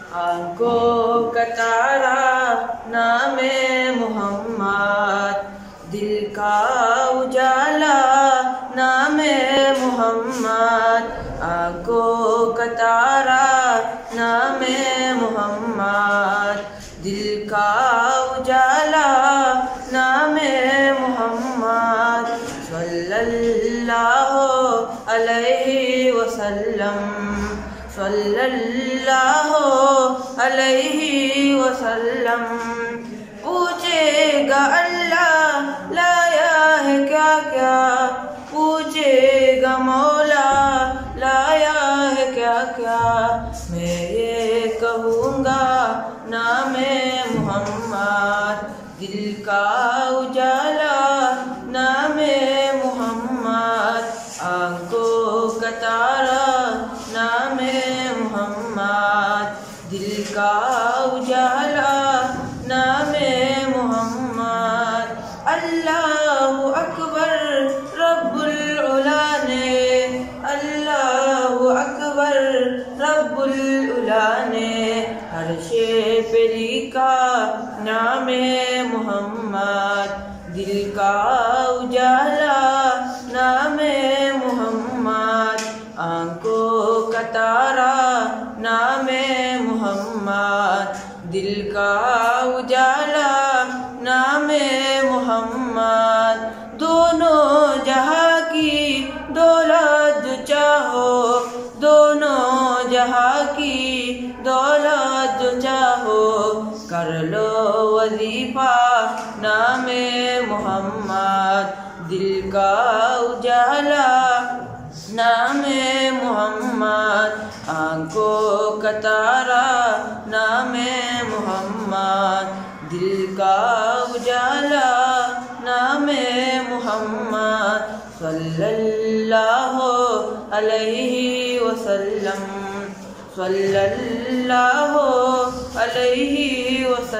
आंखों का तारा नामे मोहम्मद, दिल का उजाला नामे मोहम्मद। आंखों का तारा नामे मोहम्मद, दिल का उजाला नामे मोहम्मद। सल्लल्लाहु अलैहि वसल्लम, सल्लल्लाहु अलैहि वसल्लम। पूछेगा अल्लाह लाया है क्या क्या, पूछेगा मौला लाया है क्या क्या। मैं ये कहूँगा नामे मोहम्मद, दिल का उजाला नामे मोहम्मद। आंखों का तारा नामे मोहम्मद, दिल का उजाला नामे मोहम्मद। अल्लाहु अकबर रब्बुल उला ने, अल्लाहु अकबर रब्बुल उला ने। अर्शे पे लिखा नामे मोहम्मद, दिल का उजाला नामे मोहम्मद। आंखों का तारा नामे मोहम्मद, दिल का उजाला नामे मोहम्मद। दोनों जहाँ की दौलत जो चाहो, दोनों जहाँ की दौलत जो चाहो। कर लो वजीफा नामे मोहम्मद, दिल का उजाला नामे मोहम्मद। आंखों का तारा नामे मोहम्मद, दिल का उजाला नामे मोहम्मद। सल्लल्लाहु अलैहि वसल्लम, सल्लल्लाहु अलैहि वसल्लम।